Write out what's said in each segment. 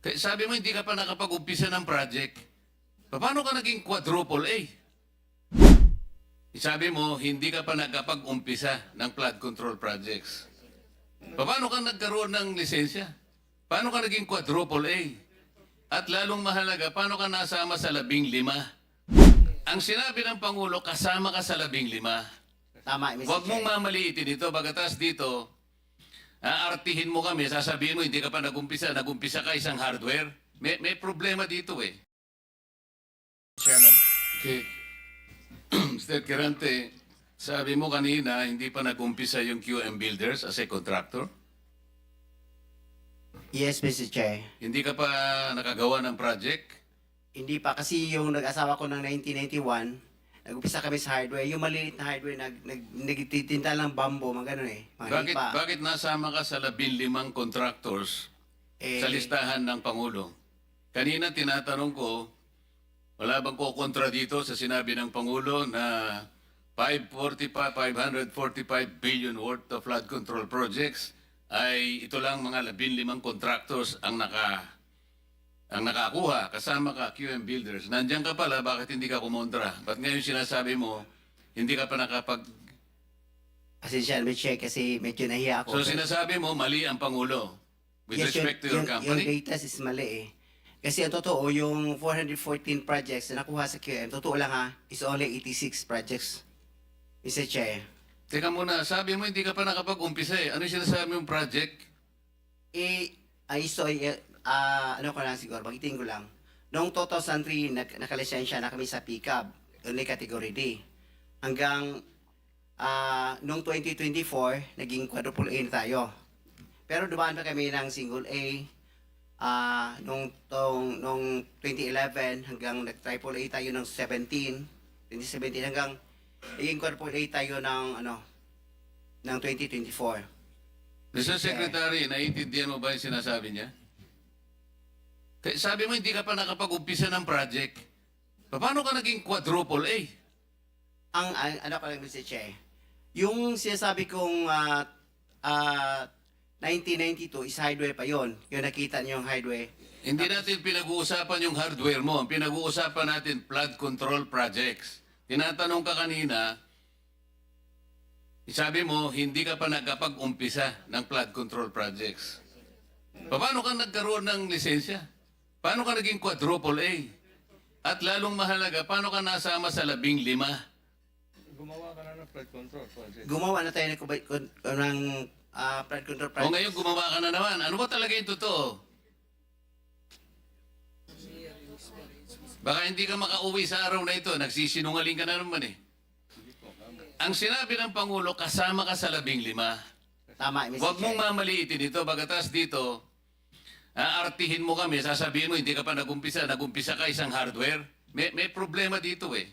Kaya sabi mo hindi ka pa nakapag-umpisa ng project. Paano ka naging quadruple A? Sabi mo hindi ka pa nakapag-umpisa ng flood control projects. Paano ka nagkaroon ng lisensya? Paano ka naging quadruple A? At lalong mahalaga, paano ka nasama sa 15? Ang sinabi ng Pangulo, kasama ka sa 15. Tama, Mr. Huwag mong Chair. mamaliitin ito, bagatas dito, aartihin mo kami, sasabihin mo hindi ka pa nagumpisa ka isang hardware. May problema dito eh. Chairman. Okay. Mr. Kirante, sabi mo kanina, hindi pa nagumpisa yung QM Builders as a contractor? Yes, Mr. Chair. Hindi ka pa nakagawa ng project? Hindi pa kasi yung nag-asawa ko ng 1991, nag-upisa kami sa hardware. Yung maliit na hardware, nagtitinda lang bambo, mga ganun eh. Mga lipa. Bakit nasama ka sa 15 contractors sa listahan ng Pangulo? Kanina tinatanong ko, wala bang kukontra dito sa sinabi ng Pangulo na 545 billion worth of flood control projects ay ito lang mga 15 contractors ang nakakuha, kasama ka, QM Builders. Nandiyan ka pala, bakit hindi ka kumontra? Ba't ngayon sinasabi mo, hindi ka pa nakapag... Pasensya, Mr. Chair, kasi medyo nahiya ako. So sinasabi mo, mali ang Pangulo with respect to your Yung company? data is mali eh. Kasi ang totoo, yung 414 projects na nakuha sa QM, totoo lang ha, is only 86 projects. Mr. Chair. Teka muna, sabi mo hindi ka pa nakapag-umpisa eh. Ano yung sinasabi mong project? Ano ko lang siguro, bagitin ko lang. Noong 2003, nakalisensya na kami sa pickup, only category D. Hanggang noong 2024, naging quadruple A na tayo. Pero dumaan pa kami ng single A, noong 2011 hanggang nag-triple A tayo ng 2017 hanggang naging quadruple A tayo ng ng 2024. Mr. Secretary, naiintindihan mo ba yung sinasabi niya? Kaya sabi mo hindi ka pa nakapag-umpisa ng project. Paano ka naging quadruple A? Ang ano ko lang, Mr. Che, yung sinasabi kong 1992 is hardware pa yon. Yung nakita niyo yung hardware. Hindi natin pinag-uusapan yung hardware mo. Ang pinag-uusapan natin, flood control projects. Tinatanong ka kanina, sabi mo, hindi ka pa nakapag-umpisa ng flood control projects. Paano ka nagkaroon ng lisensya? Paano ka naging quadruple A? At lalong mahalaga, paano ka nasama sa 15? Gumawa ka na ng flood control project. Gumawa na tayo ng flood control O project. ngayon gumawa ka na naman. Ano ba talaga yung totoo? Baka hindi ka makauwi sa araw na ito. Nagsisinungaling ka na naman eh. Ang sinabi ng Pangulo, kasama ka sa 15. Tama, Mr. Huwag Che. mong mamaliitin ito. Bagatas dito, aartihin mo kami, sasabihin mo, hindi ka pa nagumpisa ka isang hardware. May problema dito eh.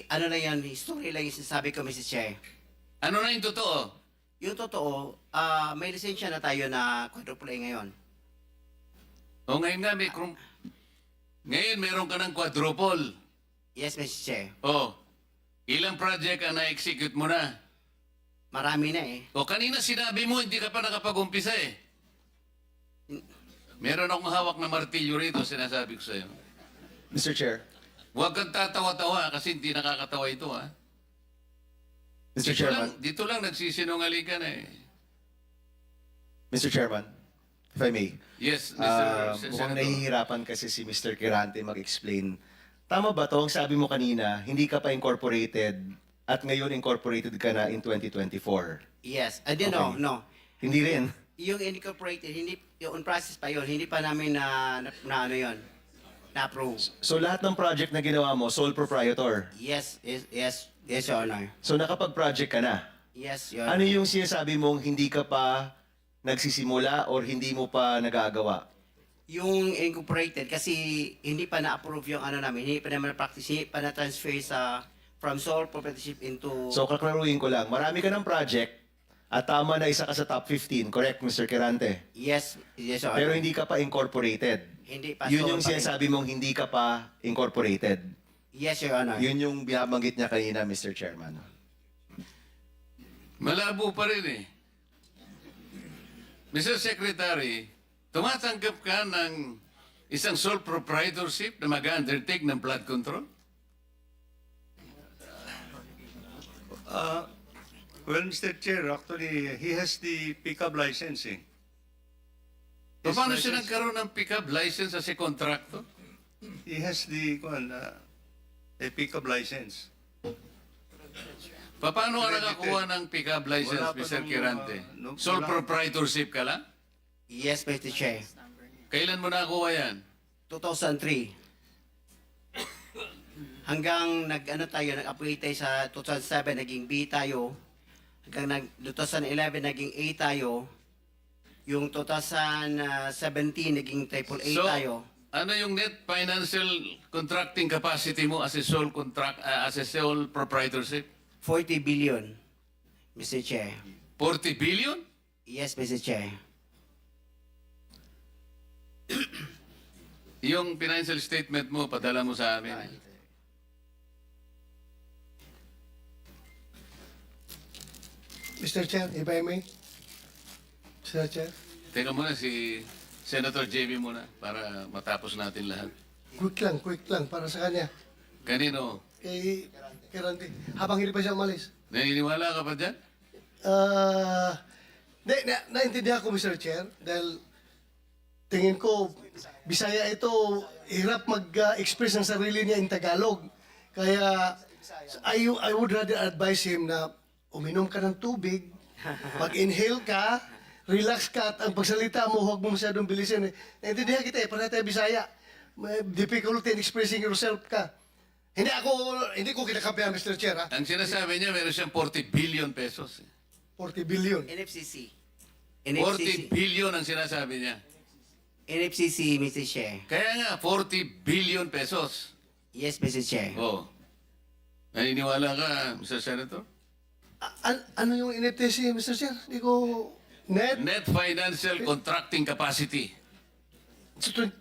Ano na yan, story lang yung sinasabi ko, Mr. Che. Ano na yung totoo? Yung totoo, may lisensya na tayo na quadruple A ngayon. O ngayon nga, ngayon meron ka ng quadruple. Yes, Mr. Che. O, ilang project ang na-execute mo na? Marami na eh. O kanina sinabi mo, hindi ka pa nakapag-umpisa eh. Meron akong hawak na martilyo rito, sinasabi ko sa'yo. Mr. Chair. Huwag kang tatawa-tawa kasi hindi nakakatawa ito ha. Mr. Chairman. Dito lang nagsisinungaling ka na eh. Mr. Chairman, if I may. Yes, Mukhang Senator. nahihirapan kasi si Mr. Kirante mag-explain. Tama ba to? Ang sabi mo kanina, hindi ka pa incorporated at ngayon incorporated ka na in 2024. Yes. I didn't know, Okay. no. Hindi rin. Yung incorporated, yung on process pa yun, hindi pa namin na-approve. So lahat ng project na ginawa mo, sole proprietor. Yes, Your Honor. So nakapag-project ka na. Yes, Your Ano Honor. yung sinasabi mong hindi ka pa nagsisimula or hindi mo pa nagagawa? Yung incorporated, kasi hindi pa na-approve yung namin, hindi pa naman na-practice, hindi pa na-transfer from sole proprietorship into... So kaklaruhin ko lang, marami ka ng project at tama na isa ka sa top 15, correct Mr. Kirante? Yes, Your Honor. Pero hindi ka pa incorporated. Hindi pa. Yun sole yung pa rin. sinasabi mong hindi ka pa incorporated. Yes, Your Honor. Yun yung binabanggit niya kanina, Mr. Chairman. Malabo pa rin eh. Mr. Secretary, Tumatanggap ka ng isang sole proprietorship na mag-undertake ng flood control? Well, Mr. Chair, actually, he has the pickup licensing. His Paano siya license- nagkaroon ng pickup license as a contractor? He has the a pickup license. Paano ka Credited. nakakuha ng pickup license, Wala pa Mr. nung, Kirante? nung- Sole wala- proprietorship ka lang? Yes, Mr. Chair. Kailan mo nakuha yan? 2003. Hanggang nag-upgrade tayo sa 2007, naging B tayo. Hanggang 2011, naging A tayo. Yung 2017, naging triple A tayo. ano yung net financial contracting capacity mo as a as a sole proprietorship? 40 billion, Mr. Chair. 40 billion? Yes, Mr. Chair. Yung financial statement mo, padala mo sa amin. Mr. Chair, if I may. Mr. Chair, Teka muna si Senator JB muna para matapos natin lahat. quick lang para sa kanya. Kanino? Kay Randy. Habang hindi pa siya umalis. Naniniwala ka pa dyan? Naintindihan ko, Mr. Chair, dahil tingin ko, Bisaya ito, hirap mag-express ng sarili niya in Tagalog. Kaya, I would rather advise him na uminom ka ng tubig, mag-inhale ka, relax ka, at ang pagsalita mo, huwag mo masyadong bilisin. Naintindihan kita para tayo Bisaya. May difficulty in expressing yourself ka. Hindi ko kinakampihan, Mr. Chair, ha? Ang sinasabi niya, meron siyang 40 billion pesos. 40 billion. NFCC. 40 billion ang sinasabi niya. NFCC, Mr. Chair. Kaya nga, 40 billion pesos. Yes, Mr. Chair. Oh. Naniniwala ka, Mr. Senator? Ano yung NFTC, Mr. Chair? Hindi ko... Net? Net financial contracting capacity.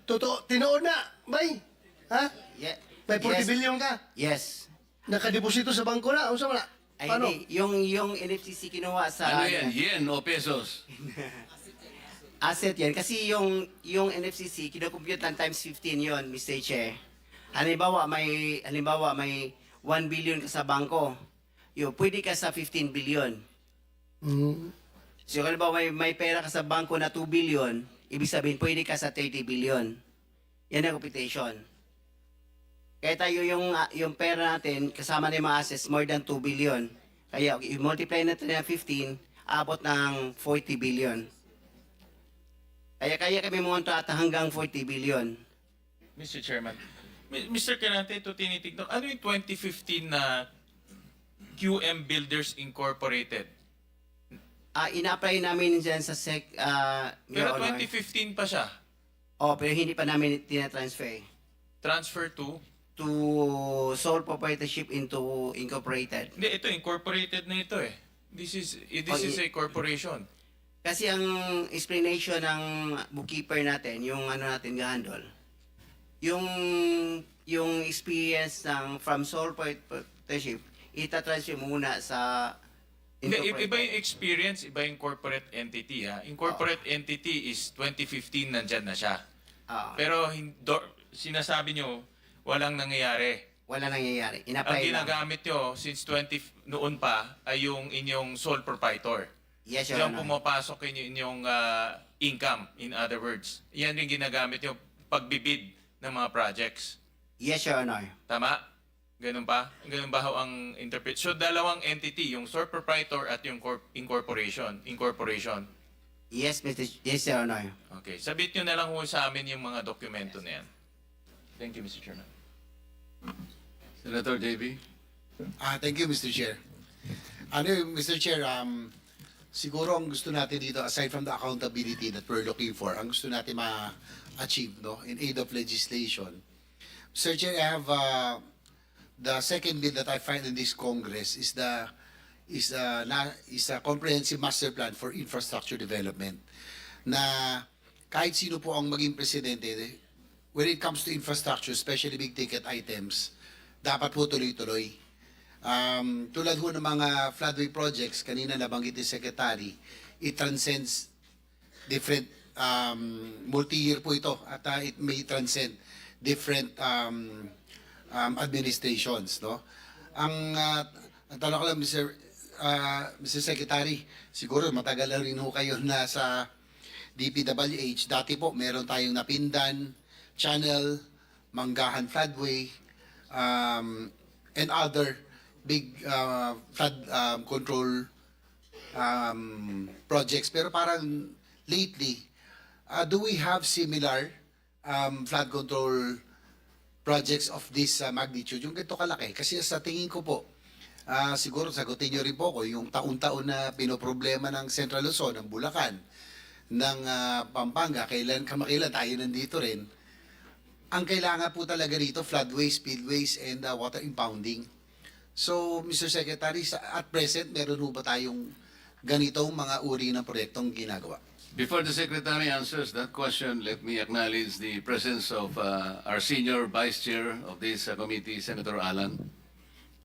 Totoo, tinoon na, bay. Ha? Yeah. May 40 Yes. billion ka. Yes. Nakadeposito sa bangko na. Ano na? Ay, Paano? hindi. Yung NFCC kinuha sa... Ano yan? Yen o pesos? Asset yan. Kasi yung NFCC, kinocompute ng times 15 yon, Mr. Chair. Halimbawa, may 1 billion ka sa bangko. Pwede ka sa 15 billion. Mm. So, halimbawa, may pera ka sa bangko na 2 billion, ibig sabihin, pwede ka sa 30 billion. Yan ang computation. Kaya tayo yung pera natin, kasama na yung mga assets, more than 2 billion. Kaya, i-multiply natin ng 15, abot ng 40 billion. Kaya kami monta at hanggang 40 billion. Mr. Chairman. Mr. Kirante, ito tinitignan. Ano yung 2015 na QM Builders Incorporated? Ina-apply namin dyan sa SEC, Pero Your Honor. 2015 pa siya. Pero hindi pa namin tinatransfer Transfer to? to sole proprietorship into incorporated. Hindi, ito incorporated na ito eh. This is a corporation. Kasi ang explanation ng bookkeeper natin, yung natin ga-handle, yung experience from sole proprietorship, itatransfer muna sa Hindi, iba yung experience, iba yung corporate entity ha. In corporate entity is 2015 nandyan na siya. Pero sinasabi nyo, walang nangyayari. Wala nangyayari. Ang Ina-apply lang. ginagamit nyo since noon pa ay yung inyong sole proprietor. Yes, Your Diyan Honor. pumapasok inyong income, in other words. Yan yung ginagamit yung pagbibid ng mga projects. Yes, Your Honor. Tama? Ganun ba? Ganun ba ho ang interpret? So, dalawang entity, yung sole proprietor at yung incorporation. Yes, Your Honor. Okay. Sabit nyo na lang ho sa amin yung mga dokumento na yan. Thank you, Mr. Chairman. Senator JB? Thank you, Mr. Chair. Mr. Chair, siguro ang gusto natin dito, aside from the accountability that we're looking for, ang gusto natin ma-achieve in aid of legislation. Mr. Chair, I have the second bill that I filed in this Congress is a comprehensive master plan for infrastructure development na kahit sino po ang maging presidente, when it comes to infrastructure, especially big ticket items, dapat po tuloy-tuloy. Tulad ho ng mga floodway projects, kanina nabanggit ni Secretary, it transcends different multi-year po ito at it may transcend different administrations, no? Ang tanong ko lang, Mr. Secretary, siguro matagal na rin ho kayo nasa DPWH. Dati po, meron tayong Napindan, Channel, Manggahan Floodway, and other big flood control projects. Pero parang lately, do we have similar flood control projects of this magnitude? Yung ganito kalaki. Kasi sa tingin ko po, siguro sagutin nyo rin po ko, yung taon-taon na pinoproblema ng Central Luzon, ng Bulacan, ng Pampanga, kamakailan tayo nandito rin, ang kailangan po talaga rito, floodways, spillways, and water impounding. So, Mr. Secretary, at present, meron ho ba tayong ganitong mga uri ng proyektong ginagawa? Before the Secretary answers that question, let me acknowledge the presence of our senior Vice Chair of this committee, Senator Alan.